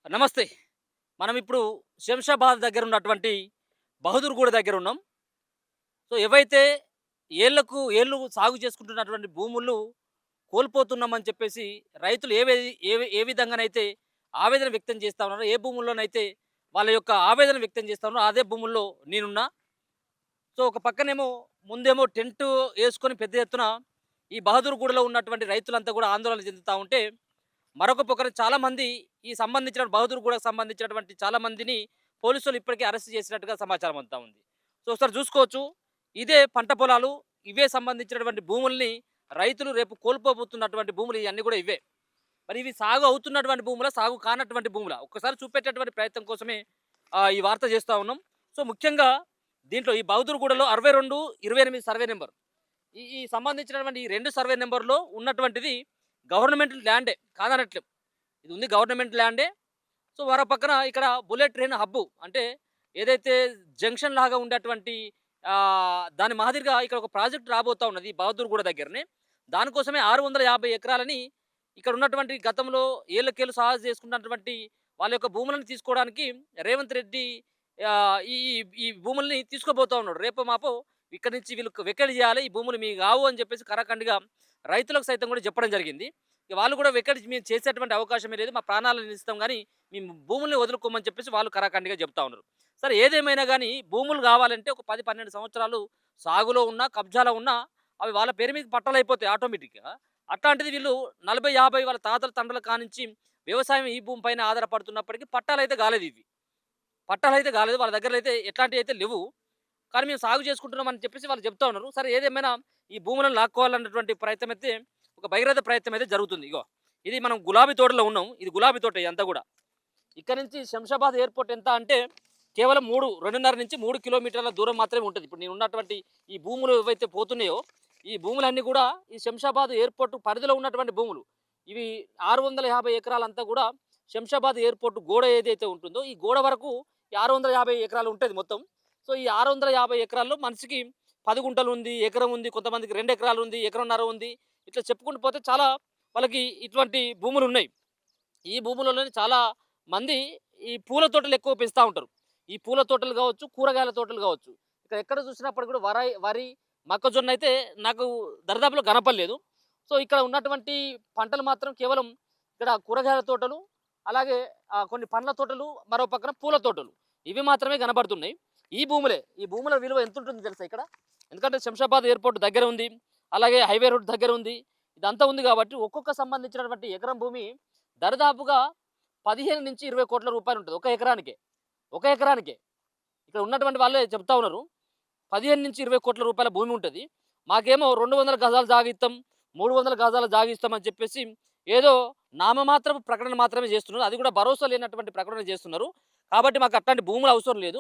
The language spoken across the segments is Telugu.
నమస్తే. మనం ఇప్పుడు శంషాబాద్ దగ్గర ఉన్నటువంటి బహదూర్‌గూడ దగ్గర ఉన్నాం. సో, ఏవైతే ఏళ్లకు ఏళ్ళు సాగు చేసుకుంటున్నటువంటి భూములు కోల్పోతున్నామని చెప్పేసి రైతులు ఏ విధంగానైతే ఆవేదన వ్యక్తం చేస్తా ఉన్నారో, ఏ భూముల్లోనైతే వాళ్ళ యొక్క ఆవేదన వ్యక్తం చేస్తా ఉన్నారో, అదే భూముల్లో నేనున్నా. సో, ఒక పక్కనేమో ముందేమో టెంటు యేసుకొని పెద్ద ఎత్తున ఈ బహదూర్‌గూడలో ఉన్నటువంటి రైతులంతా కూడా ఆందోళన చెందుతా ఉంటే, మరొక పక్కన చాలామంది ఈ సంబంధించిన బహదూర్‌గూడకు సంబంధించినటువంటి చాలా మందిని పోలీసులు ఇప్పటికే అరెస్ట్ చేసినట్టుగా సమాచారం అంతా ఉంది. సో, ఒకసారి చూసుకోవచ్చు. ఇదే పంట పొలాలు, ఇవే సంబంధించినటువంటి భూముల్ని రైతులు రేపు కోల్పోబోతున్నటువంటి భూములు ఇయన్నీ కూడా ఇవే. మరి ఇవి సాగు అవుతున్నటువంటి భూములా? సాగు కానటువంటి భూములా? ఒక్కసారి చూపెట్టేటువంటి ప్రయత్నం కోసమే ఈ వార్త చేస్తా ఉన్నాం. సో, ముఖ్యంగా దీంట్లో ఈ బహదూర్‌గూడలో 62, 28 సర్వే నంబర్. ఈ ఈ సంబంధించినటువంటి ఈ 2 సర్వే నంబర్‌లో ఉన్నటువంటిది గవర్నమెంట్ ల్యాండే కాదనట్లేం. ఇది ఉంది గవర్నమెంట్ ల్యాండే. సో, మరో పక్కన ఇక్కడ బుల్లెట్ ట్రైన్ హబ్బు అంటే ఏదైతే జంక్షన్ లాగా ఉండేటువంటి దాని మాదిరిగా ఇక్కడ ఒక ప్రాజెక్ట్ రాబోతా ఉన్నది ఈ బహదూర్‌గూడ దగ్గరనే. దానికోసమే 650 ఎకరాలని ఇక్కడ ఉన్నటువంటి గతంలో ఏళ్ళకేళ్ళు సాగు చేసుకున్నటువంటి వాళ్ళ యొక్క భూములను తీసుకోవడానికి రేవంత్ రెడ్డి ఈ ఈ ఈ భూముల్ని తీసుకోబోతా ఉన్నాడు. రేపో మాపో ఇక్కడి నుంచి వీళ్ళకి వెకేలు చేయాలి. ఈ భూములు మీవి కావు అని చెప్పేసి కరాఖండిగా రైతులకు సైతం కూడా చెప్పడం జరిగింది. ఇక వాళ్ళు కూడా వెకేలు మేము చేసేటువంటి అవకాశమే లేదు. మా ప్రాణాలను ఇస్తాం గానీ మేము భూముల్ని వదులుకోమని చెప్పేసి వాళ్ళు కరాఖండిగా చెప్తా ఉన్నారు. సరే ఏదేమైనా గానీ భూములు కావాలంటే ఒక 10, 12 సంవత్సరాలు సాగులో ఉన్నా, కబ్జాలో ఉన్నా అవి వాళ్ళ పేరు మీద పట్టాలయిపోతాయి ఆటోమేటిక్‌గా. అట్లాంటిది వీళ్ళు 40, 50 వాళ్ళ తాతల తండ్రుల కానించి వ్యవసాయం ఈ భూమి పైన ఆధారపడుతున్నప్పటికీ పట్టాలైతే గాలేదు ఇవి. పట్టాలైతే గాలేదు. వాళ్ళ దగ్గర అయితే ఎట్లాంటియైతే లెవ్వు. కానీ మేము సాగు చేసుకుంటున్నాం అని చెప్పేసి వాళ్ళు చెప్తా ఉన్నారు. సరే ఏదేమైనా ఈ భూములను లాక్కోవాలన్నటువంటి ప్రయత్నం అయితే ఒక భగీరథ ప్రయత్నం అయితే జరుగుతుంది. ఇగో ఇది మనం గులాబీ తోటలో ఉన్నాం. ఇది గులాబీ తోట ఇదంతా గూడా. ఇక్కడి నుంచి శంషాబాద్ ఎయిర్‌పోర్ట్ ఎంత అంటే కేవలం 2.5 నుంచి 3 కిలోమీటర్ల దూరం మాత్రమే ఉంటది. ఇప్పుడు నేను ఉన్నటువంటి ఈ భూములు ఏవైతే పోతున్నాయో, ఈ భూములన్నీ గూడా ఈ శంషాబాద్ ఎయిర్‌పోర్ట్ పరిధిలో ఉన్నటువంటి భూములు. ఇవి 650 ఎకరాలంతా గూడా శంషాబాద్ ఎయిర్‌పోర్ట్ గోడ ఏదైతే ఉంటుందో, ఈ గోడ వరకు ఈ 650 ఎకరాలు ఉంటది మొత్తం. సో, ఈ 650 ఎకరాల్లో మనిషికి 10 గుంటలు ఉంది, ఎకరం ఉంది, కొంతమందికి 2 ఎకరాలు ఉంది, ఎకరన్నర ఉంది. ఇట్లా చెప్పుకుంటూ పోతే చాలా వాళ్ళకి ఇటువంటి భూములున్నాయి. ఈ భూములలోనే చాలా మంది ఈ పూల తోటలు ఎక్కువ పెంచుతా ఉంటారు. ఈ పూల తోటలు గావచ్చు, కూరగాయల తోటలు గావచ్చు. ఇక్కడ ఎక్కడ చూసినప్పుడు కూడా వరి, మొక్కజొన్న అయితే నాకు దరిదాపులో కనపడలేదు. సో, ఇక్కడ ఉన్నటువంటి పంటలు మాత్రం కేవలం ఇక్కడ కూరగాయల తోటలు, అలాగే కొన్ని పండ్ల తోటలు, మరో పక్కన పూల తోటలు. ఇవి మాత్రమే కనబడుతున్నాయి. ఈ భూములే. ఈ భూముల విలువ ఎంతుంటుందో తెలుసా ఇక్కడ? ఎందుకంటే శంషాబాద్ ఎయిర్‌పోర్ట్ దగ్గర ఉంది. అలాగే హైవే రోడ్ దగ్గర ఉంది. ఇదంతా ఉంది కాబట్టి ఒక్కొక్క సంబంధించినటువంటి ఎకరం భూమి దరిదాపుగా 15-20 కోట్ల రూపాయలు ఉంటది. ఒక ఎకరానికే. ఒక ఎకరానికే. ఇక్కడ ఉన్నటువంటి వాళ్ళే చెప్తా ఉన్నారు. 15-20 కోట్ల రూపాయల భూమి ఉంటది. మాకేమో 200 గజాల జాగా ఇత్తం, 300 గజాల జాగా ఇస్తాం అని చెప్పేసి ఏదో నామమాత్రపు ప్రకటన మాత్రమే చేస్తున్నారు. అది కూడా భరోసా లేనటువంటి ప్రకటన చేస్తున్నారు. కాబట్టి మాకు అట్లాంటి భూములు అవసరం లేదు.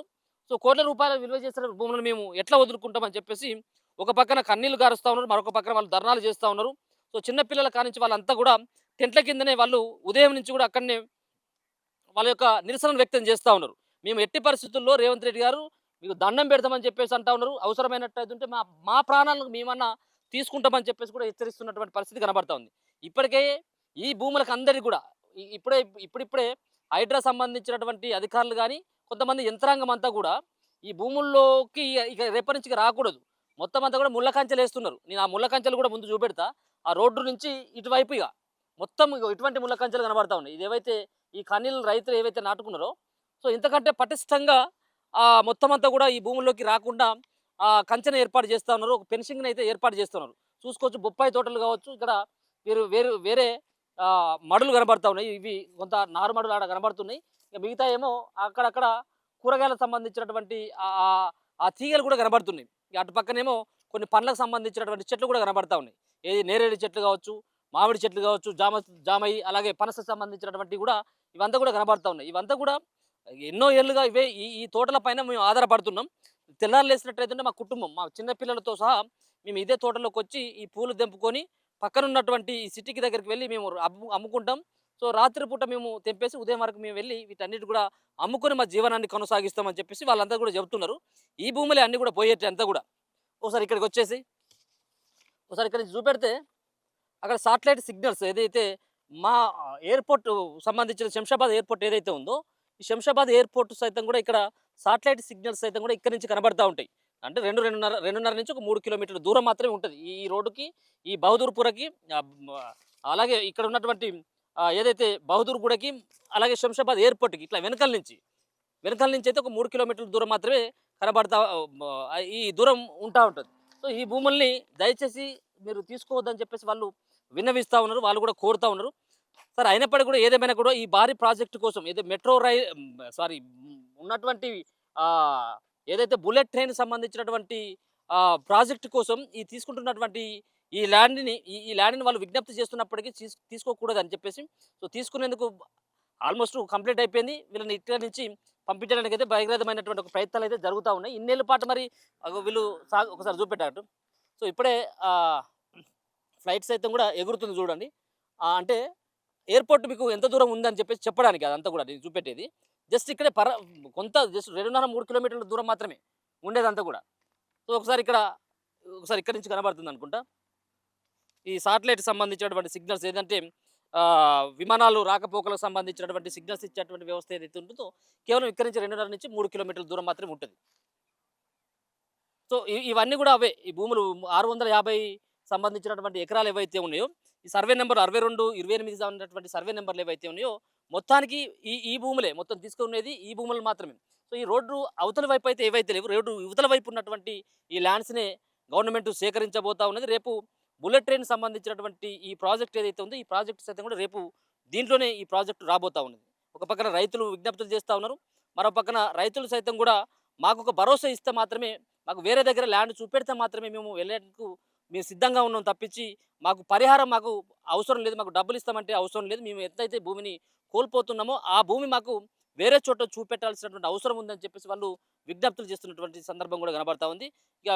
సో, కోట్ల రూపాయల విలువ చేసిన భూములను మేము ఎట్లా వదులుకుంటామని చెప్పేసి ఒక పక్కన కన్నీళ్లు గారుస్తా ఉన్నారు. మరొక పక్కన వాళ్ళు ధర్నాలు చేస్తా ఉన్నారు. సో, చిన్న పిల్లల కానించి వాళ్ళంతా కూడా టెంట్ల కిందనే వాళ్ళు ఉదయం నుంచి కూడా అక్కడనే వాళ్ళ యొక్క నిరసనను వ్యక్తం చేస్తా ఉన్నారు. మేము ఎట్టి పరిస్థితుల్లో రేవంత్ రెడ్డి గారు మీకు దండం పెడతామని చెప్పేసి అంటా ఉన్నారు. అవసరమైనట్టయితుంటే మా మా ప్రాణాలను మేమన్నా తీసుకుంటామని చెప్పేసి కూడా హెచ్చరిస్తున్నటువంటి పరిస్థితి కనబడతా ఉంది. ఇప్పటికే ఈ భూములకు అందరికి కూడా ఇప్పుడే ఇప్పుడిప్పుడే హైడ్రా సంబంధించినటువంటి అధికారులు గాని, కొంతమంది యంత్రాంగం అంతా కూడా ఈ భూముల్లోకి ఇక రేపటి నుంచి ఇక రాకూడదు. మొత్తం అంతా కూడా ముళ్ళ కంచెలేస్తున్నారు. నేను ఆ ముళ్ళ కంచెలు కూడా ముందు చూపెడతా. ఆ రోడ్డు నుంచి ఇటువైపు ఇగ మొత్తం ఇగో ఇటువంటి ముళ్ళ కంచెలు కనబడతా ఉన్నాయి. ఇదేవైతే ఈ కన్నీళ్ళు రైతులు ఏవైతే నాటుకున్నారో, సో, ఇంతకంటే పటిష్టంగా మొత్తం అంతా కూడా ఈ భూముల్లోకి రాకుండా కంచెను ఏర్పాటు చేస్తా ఉన్నారు. ఒక ఫెన్సింగ్‌ని అయితే ఏర్పాటు చేస్తున్నారు. చూసుకోవచ్చు బొప్పాయి తోటలు కావచ్చు, ఇక్కడ వేరే మడులు కనబడతా ఉన్నాయి. ఇవి కొంత నారుమడులు ఆడ కనబడుతున్నాయి. ఇక మిగతా ఏమో అక్కడక్కడ కూరగాయలకు సంబంధించినటువంటి ఆ తీగలు కూడా కనబడుతున్నాయి. ఇక అటు పక్కనేమో కొన్ని పండ్లకు సంబంధించినటువంటి చెట్లు కూడా కనబడతా ఉన్నాయి. ఏది నేరేడు చెట్లు కావచ్చు, మామిడి చెట్లు కావచ్చు, జామయి అలాగే పనసకు సంబంధించినటువంటివి కూడా ఇవంతా కూడా కనబడతా ఉన్నాయి. ఇవంతా కూడా ఎన్నో ఏళ్లుగా ఇవే ఈ ఈ తోటల పైన మేము ఆధారపడుతున్నాం. తెల్లారి లేసినట్టయితుంటే మా కుటుంబం, మా చిన్న పిల్లలతో సహా మేము ఇదే తోటలోకొచ్చి ఈ పూలు తెంపుకొని పక్కనున్నటువంటి ఈ సిటీకి దగ్గరికి వెళ్ళి మేము అమ్ముకుంటాం. సో, రాత్రి పూట మేము తెంపేసి ఉదయం వరకు మేము వెళ్ళి వీటన్నిటి కూడా అమ్ముకొని మా జీవనాన్ని కొనసాగిస్తామని చెప్పేసి వాళ్ళంతా కూడా చెబుతున్నారు. ఈ భూములే అన్నీ కూడా పోయేటియి అంతా కూడా. ఒకసారి ఇక్కడికొచ్చేసి ఒకసారి ఇక్కడ నుంచి చూపెడితే అక్కడ సాటిలైట్ సిగ్నల్స్ ఏదైతే మా ఎయిర్‌పోర్ట్ సంబంధించిన శంషాబాద్ ఎయిర్‌పోర్ట్ ఏదైతే ఉందో, ఈ శంషాబాద్ ఎయిర్‌పోర్ట్ సైతం గూడా ఇక్కడ సాటిలైట్ సిగ్నల్స్ సైతం గూడా ఇక్కడి నుంచి కనబడతా ఉంటాయి. అంటే 2, 2:30 నుంచి ఒక 3 కిలోమీటర్ల దూరం మాత్రమే ఉంటది. ఈ రోడ్డుకి, ఈ బహదూర్‌పురకి అలాగే ఇక్కడ ఉన్నటువంటి ఏదైతే బహదూర్‌గూడకి, అలాగే శంషాబాద్ ఎయిర్‌పోర్ట్‌కి ఇట్లా వెనకాల నుంచి అయితే ఒక 3 కిలోమీటర్ల దూరం మాత్రమే కనబడతా ఈ దూరం ఉంటా ఉంటది. సో, ఈ భూముల్ని దయచేసి మీరు తీసుకోవద్దని చెప్పేసి వాళ్ళు విన్నవిస్తా ఉన్నారు. వాళ్ళు కూడా కోరుతా ఉన్నారు. సరే అయినప్పటికి కూడా ఏదేమైనా కూడా ఈ భారీ ప్రాజెక్ట్ కోసం ఏదో మెట్రో సారీ ఉన్నటువంటి ఏదైతే బుల్లెట్ ట్రైన్ సంబంధించినటువంటి ప్రాజెక్ట్ కోసం ఈ తీసుకుంటున్నటువంటి ఈ ల్యాండ్‌ని వాళ్ళు విజ్ఞప్తి చేస్తున్నప్పటికీ తీసుకోకూడదని చెప్పేసి సో, తీసుకునేందుకు ఆల్మోస్ట్ కంప్లీట్ అయిపోయింది. వీళ్ళని ఇక్కడి నుంచి పంపించడానికైతే భగీరథమైనటువంటి ఒక ప్రయత్నాలైతే జరుగుతా ఉన్నాయి. ఇన్నేళ్ల పాటు మరి వీళ్ళు ఒకసారి చూపెట్టారు. సో, ఇప్పుడే ఫ్లైట్ సైతం కూడా ఎగురుతుంది చూడండి. అంటే ఎయిర్‌పోర్ట్ మీకు ఎంత దూరం ఉందని చెప్పేసి చెప్పడానికి అదంతా కూడా నేను చూపెట్టేది. జస్ట్ ఇక్కడే కొంత జస్ట్ 2.5, 3 కిలోమీటర్ల దూరం మాత్రమే ఉండేదంతా కూడా. సో, ఒకసారి ఇక్కడి నుంచి కనబడుతుందనుకుంటా. ఈ సాటిలైట్ సంబంధించినటువంటి సిగ్నల్స్ ఏదంటే విమానాలు రాకపోకలకు సంబంధించినటువంటి సిగ్నల్స్ ఇచ్చేటువంటి వ్యవస్థ ఏదైతే ఉంటుందో కేవలం ఇక్కడి నుంచి 2.5 నుంచి 3 కిలోమీటర్ల దూరం మాత్రమే ఉంటది. సో, ఇవన్నీ కూడా అవే. ఈ భూములు 650 సంబంధించినటువంటి ఎకరాలు ఏవైతే ఉన్నాయో, ఈ సర్వే నంబర్ 62, 28 ఉన్నటువంటి సర్వే నంబర్‌లు ఏవైతే ఉన్నాయో, మొత్తానికి ఈ భూములే మొత్తం తీసుకునేది ఈ భూములు మాత్రమే. సో, ఈ రోడ్డు అవతల వైపు అయితే ఏవైతే లేవు, రోడ్డు ఇవతల వైపు ఉన్నటువంటి ఈ ల్యాండ్స్‌నే గవర్నమెంట్ సేకరించబోతా ఉన్నది. రేపు బుల్లెట్ ట్రైన్ సంబంధించినటువంటి ఈ ప్రాజెక్ట్ ఏదైతే ఉందో, ఈ ప్రాజెక్ట్ సైతం కూడా రేపు దీంట్లోనే ఈ ప్రాజెక్ట్ రాబోతా ఉన్నది. ఒక పక్కన రైతులు విజ్ఞప్తులు చేస్తా ఉన్నారు. మరో పక్కన రైతులు సైతం కూడా మాకొక భరోసా ఇస్తే మాత్రమే, మాకు వేరే దగ్గర ల్యాండ్ చూపెడితే మాత్రమే మేము వెళ్ళేందుకు మేము సిద్ధంగా ఉన్నాం తప్పించి, పరిహారం మాకు అవసరం లేదు, మాకు డబ్బులు ఇస్తామంటే అవసరం లేదు. మేము ఎంతైతే భూమిని కోల్పోతున్నామో, ఆ భూమి మాకు వేరే చోట చూపెట్టాల్సినటువంటి అవసరం ఉందని చెప్పేసి వాళ్ళు విజ్ఞప్తులు చేస్తున్నటువంటి సందర్భం కూడా కనబడతా ఉంది. ఇక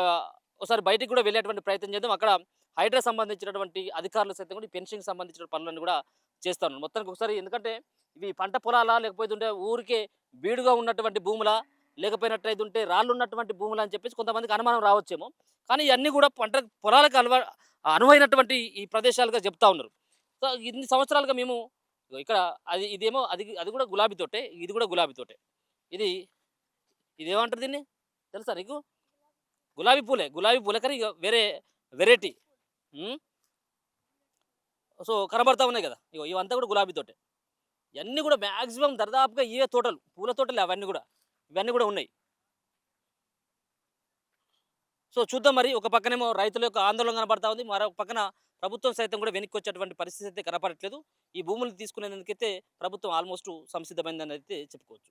ఒకసారి బయటికి కూడా వెళ్ళేటువంటి ప్రయత్నం చేద్దాం. అక్కడ హైడ్రా సంబంధించినటువంటి అధికారులు సైతం కూడా ఈ పెన్షన్‌కి సంబంధించిన పనులన్నీ కూడా చేస్తా ఉన్నారు. మొత్తానికి ఒకసారి ఎందుకంటే ఇవి పంట పొలాలా? లేకపోతే ఊరికే బీడుగా ఉన్నటువంటి భూములా? లేకపోయినట్టయితుంటే రాళ్ళున్నటువంటి భూములు అని చెప్పేసి కొంతమందికి అనుమానం రావచ్చేమో. కానీ ఇయన్నీ కూడా పొలాలకు అనువైనటువంటి ఈ ప్రదేశాలుగా చెప్తా ఉన్నారు. సో, ఇన్ని సంవత్సరాలుగా మేము ఇక్కడ ఇదేమో అది కూడా గులాబీ తోటే. ఇది కూడా గులాబీ తోటే. ఇది ఇదేమంటారు దీన్ని? తెలుసా నీకు? గులాబీ పూలే కానీ ఇగ వేరే వెరైటీ. హ్మ్. సో, కనబడతా ఉన్నాయి కదా! ఇవంతా కూడా గులాబీ తోటే. ఇయన్నీ కూడా మాక్సిమం దరిదాపుగా ఇవే తోటలు. పూల తోటలే అవన్నీ కూడా. ఇవన్నీ కూడా ఉన్నాయి. సో, చూద్దాం మరి. ఒక పక్కనేమో రైతుల యొక్క ఆందోళన కనబడతా ఉంది. మరో పక్కన ప్రభుత్వం సైతం కూడా వెనక్కొచ్చేటువంటి పరిస్థితి అయితే కనపడట్లేదు. ఈ భూములు తీసుకునేందుకైతే ప్రభుత్వం ఆల్మోస్ట్ సంసిద్ధమైందని అయితే చెప్పుకోవచ్చు.